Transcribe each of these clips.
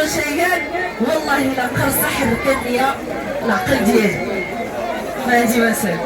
شيئا والله لا قرصح الكنية العقل ديالي. هادي مثلا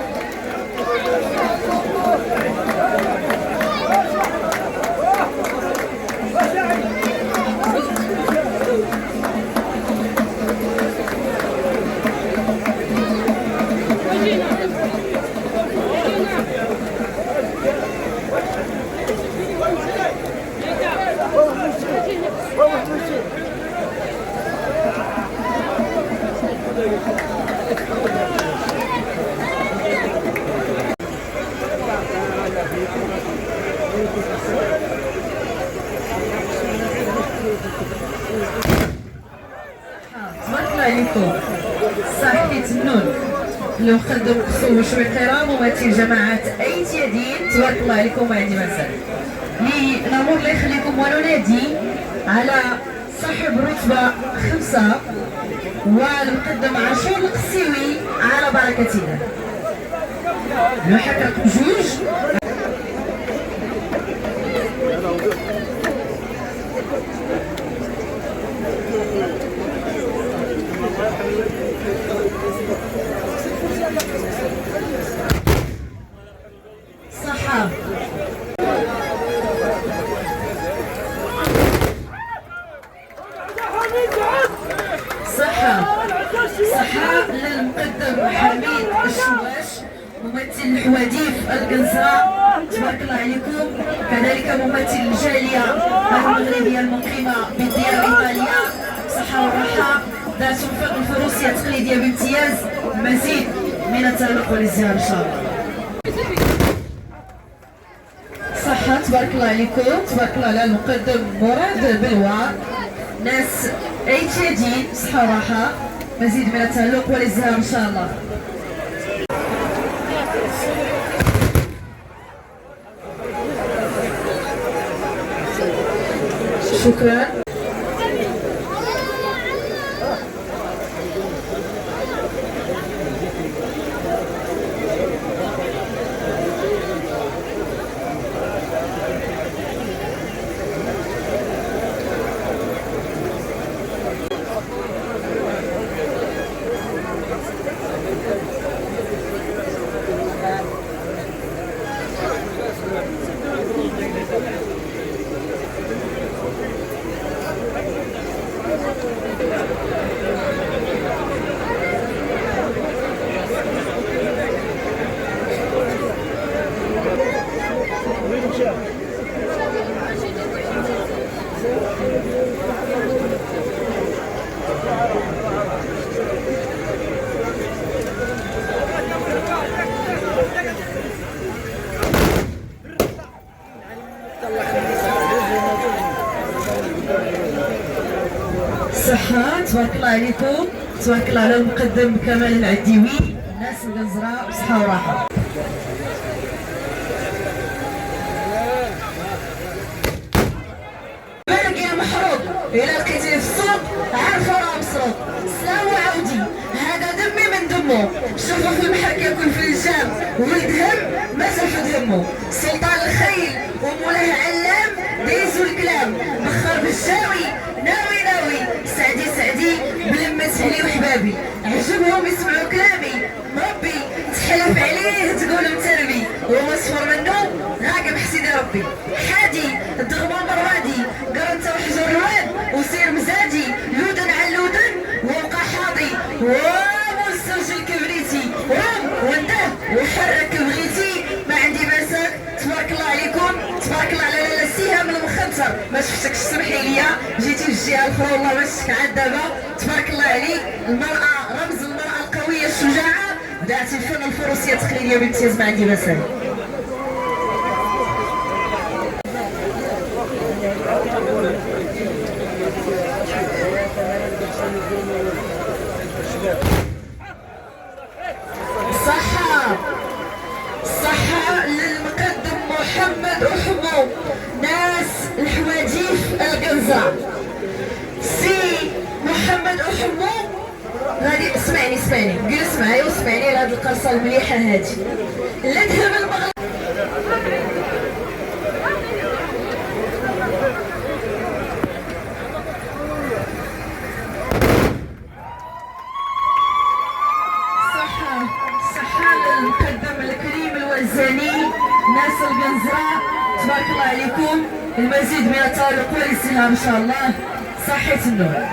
تبارك الله عليكم. صحيت النون اللي مقدم قصو شويقيره ممثل جماعه ايتيادين. تبارك الله عليكم. عندي مساء لي الامور الله يخليكم وننادي على صاحب رتبه 5 والمقدم عاشور القسيوي على بركه الله. المحقق بجوج صحة صحة للمقدم حميد الشواش ممثل الحواديف القنصرة. تبارك الله عليكم. كذلك ممثل الجالية المغربية المقيمة بديار إيطاليا. صحة والراحة ذات الفروسية التقليدية بامتياز. مزيد من التألق والازدهار إن شاء الله. صحة تبارك الله عليكم. تبارك الله على المقدم مراد بلوى. ناس ايتيادين صحة وراحة. مزيد من التألق والازدهار إن شاء الله. شكرا. صحة تبارك الله عليكم. تبارك الله على المقدم كمال العديوي. الناس القنزرة بصحة وراحة. مالك يا محروق؟ إلا لقيتيه في السوق عارفة راه مسروق. سلام وعودي هذا دمي من دمه. شوفوا في البحر كياكل في الجام ولد هم ما ترفد همه. سلطان الخيل ومولاه علام دايزو الكلام. بخر بالجاوي ناوي سعدي بلمة اهلي وحبابي. عجبهم يسمعوا كلامي مربي تحلف عليه تقول متربي. ومصفر منه راقب حسيدي ربي. حادي الضغمة مرادي قرنت وحجر رواد وسير مزاجي لودن على لودن وبقى حاضي ومسترجل كبريتي ونده وحرك بغيتي ما عندي مساك. تبارك الله عليكم. تبارك الله على لاله السهام المخنثر. ما شفتكش سمحي لي جيتي في الجهه الاخرى والله ما شفتك عاد دابا. تبارك الله عليك. المراه رمز المراه القويه الشجاعه. بدات الفن الفروسيه التقليديه بامتياز. ما عندي مساك. صحة للمقدم محمد أحمو. ناس الحواجيف القنزة. سي محمد أحمو غادي اسمعني قلت معايا واسمعني لهاد القرصة المليحة هادي. لا تهم المغرب الزاني، ناس القنزرة، تبارك الله عليكم. المزيد من التألق والازدهار ان شاء الله. صحة النور.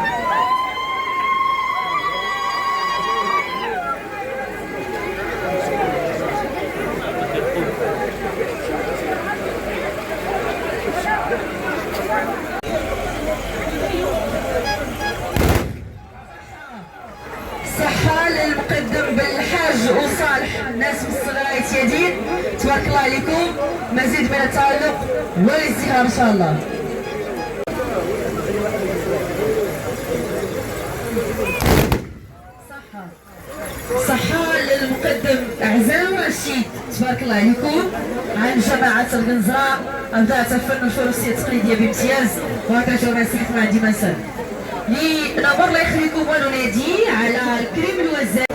صحة للمقدم بالحاج وصالح، الناس من الصغار يدين، تبارك الله عليكم. مزيد من التألق والازدهار ان شاء الله. صحة للمقدم عزام رشيد، تبارك الله عليكم، عن جماعة القنزرة. أبدعت فن الفروسية التقليدية بامتياز، وعطيتو ما صحت ما عندي ما نسال. نمر الله يخليكم وننادي على الكريم الوزاري.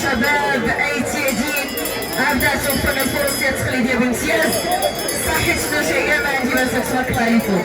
شباب ايتيادين ابدعتوا فن الفروسية التقليدية بامتياز. صحة النشأة ما عندي ما تبارك الله عليكم.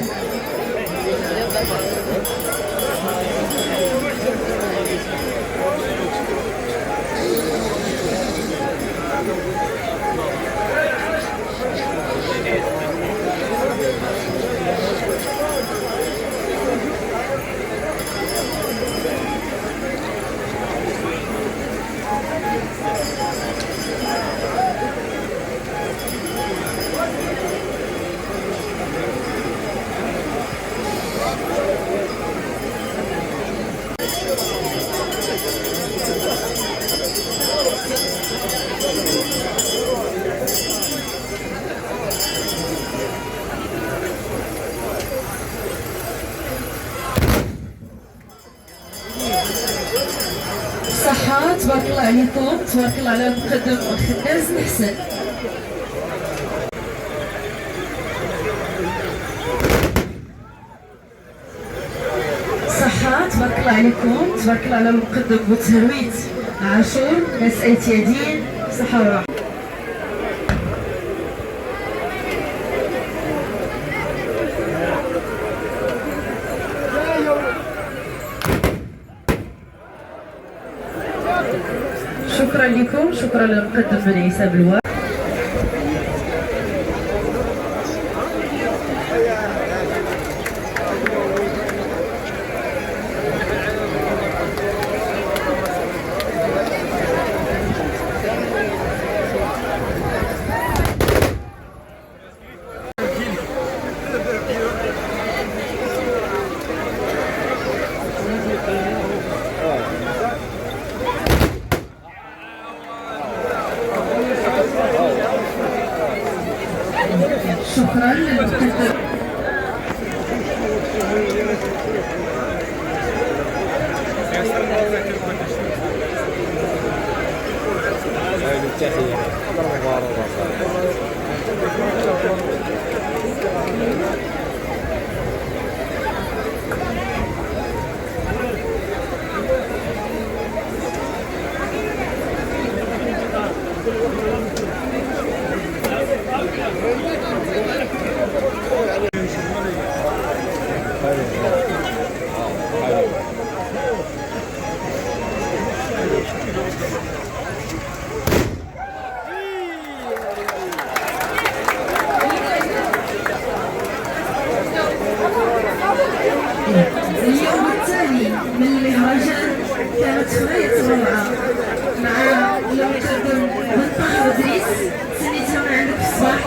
صحة تبارك الله عليكم، تبارك الله على المقدم الخناز الحسن. صحة تبارك الله عليكم، تبارك الله على المقدم بوتهرويت عاشور، ناس ايتيادين، صحة وراحة. شكرا لكم، شكرا للمقدم بن عيسى بلوى. شكرا للمقدم. اليوم الثاني من المهرجان كانت غاية الروعة مع المقدم بن طه ادريس. سنيتها من عندك في الصباح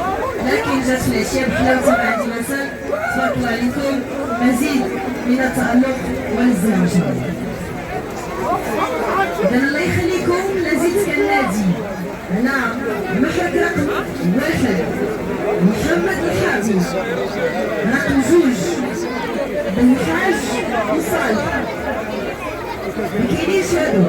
لكن جات في العشيه بحلاوتها ما عندي ما نسال. تبارك الله عليكم، مزيد من التألق والازدهار. إذا الله يخليكم لازلت كنادي على محرك رقم 1 محمد الحادي، رقم 2 بالحاج وصالح، مكاينينش هادو.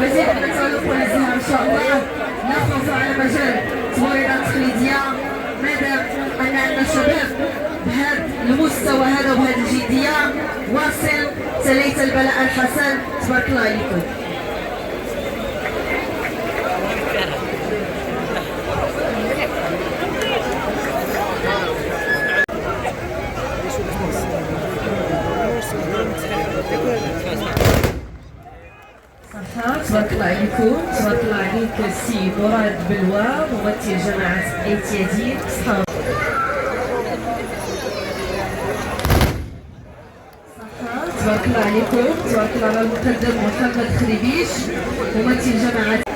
مزيد من التألق والازدهار ان شاء الله. نخوض على مجال تمريضات تقليديه مادام ان عندنا شباب بهذا المستوى هذا وبهذه الجديه. واصل تليت البلاء الحسن، تبارك الله عليكم. تبارك الله عليكم. تبارك الله عليك السي مراد بلوى ممثل جماعة ايتيادين. صحة تبارك الله عليكم. تبارك الله على المقدم محمد خريبيش ممثل جماعة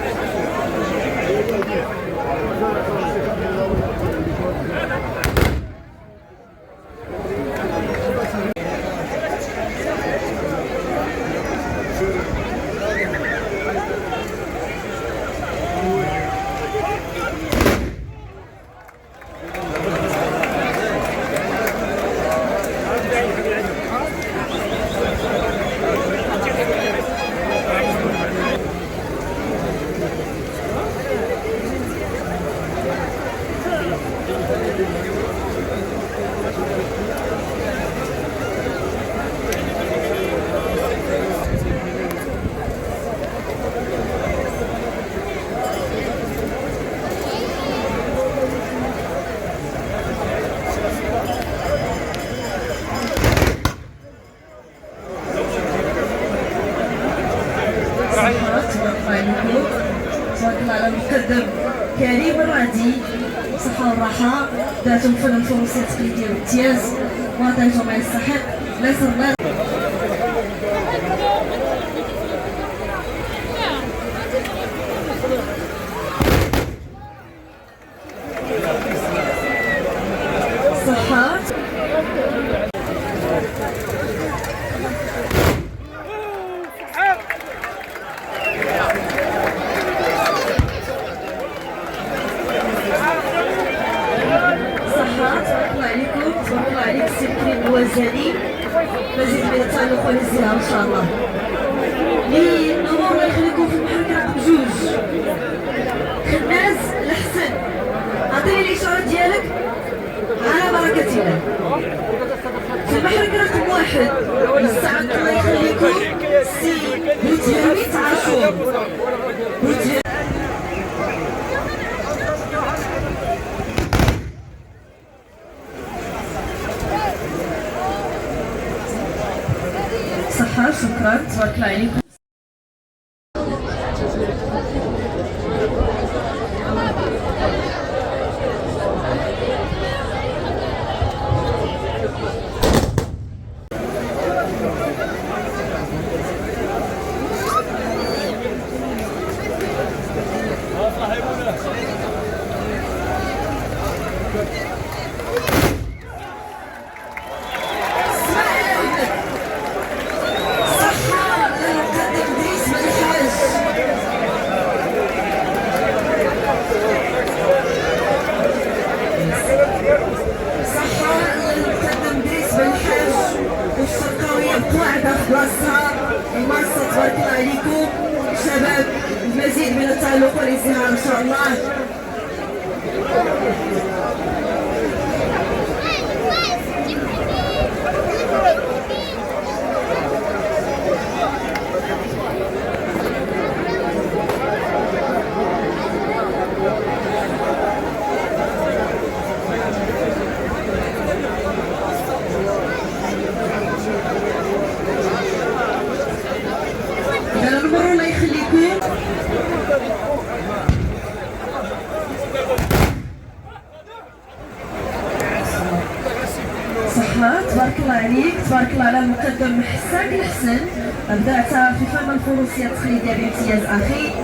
تبارك الله على المقدم كريم الرادي. صحة والراحة داتهم فن الفروسية التقليدية بامتياز وعطيتهم ما يستحق. لا صرنا صحة الوزني. مزيد من التألق والازدهار ان شاء الله. الامور الله يخليكم في المحرك راكم بجوج. خناس الحسن عطيني الاشاره ديالك على بركه الله. في المحرك رقم 1 مستعد الله يخليكم سي بوتيرميت عاشور. صحة شكرا. تبارك الله عليكم. المنصة تبارك الله عليكم شباب. المزيد من التألق والازدهار ان شاء الله. تبارك الله عليك، تبارك الله على المقدم حسان الحسن. بدأت في فن الفروسية التقليدية بامتياز أخي.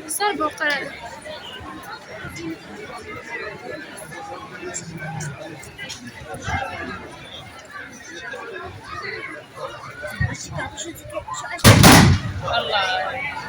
صار بقرة الله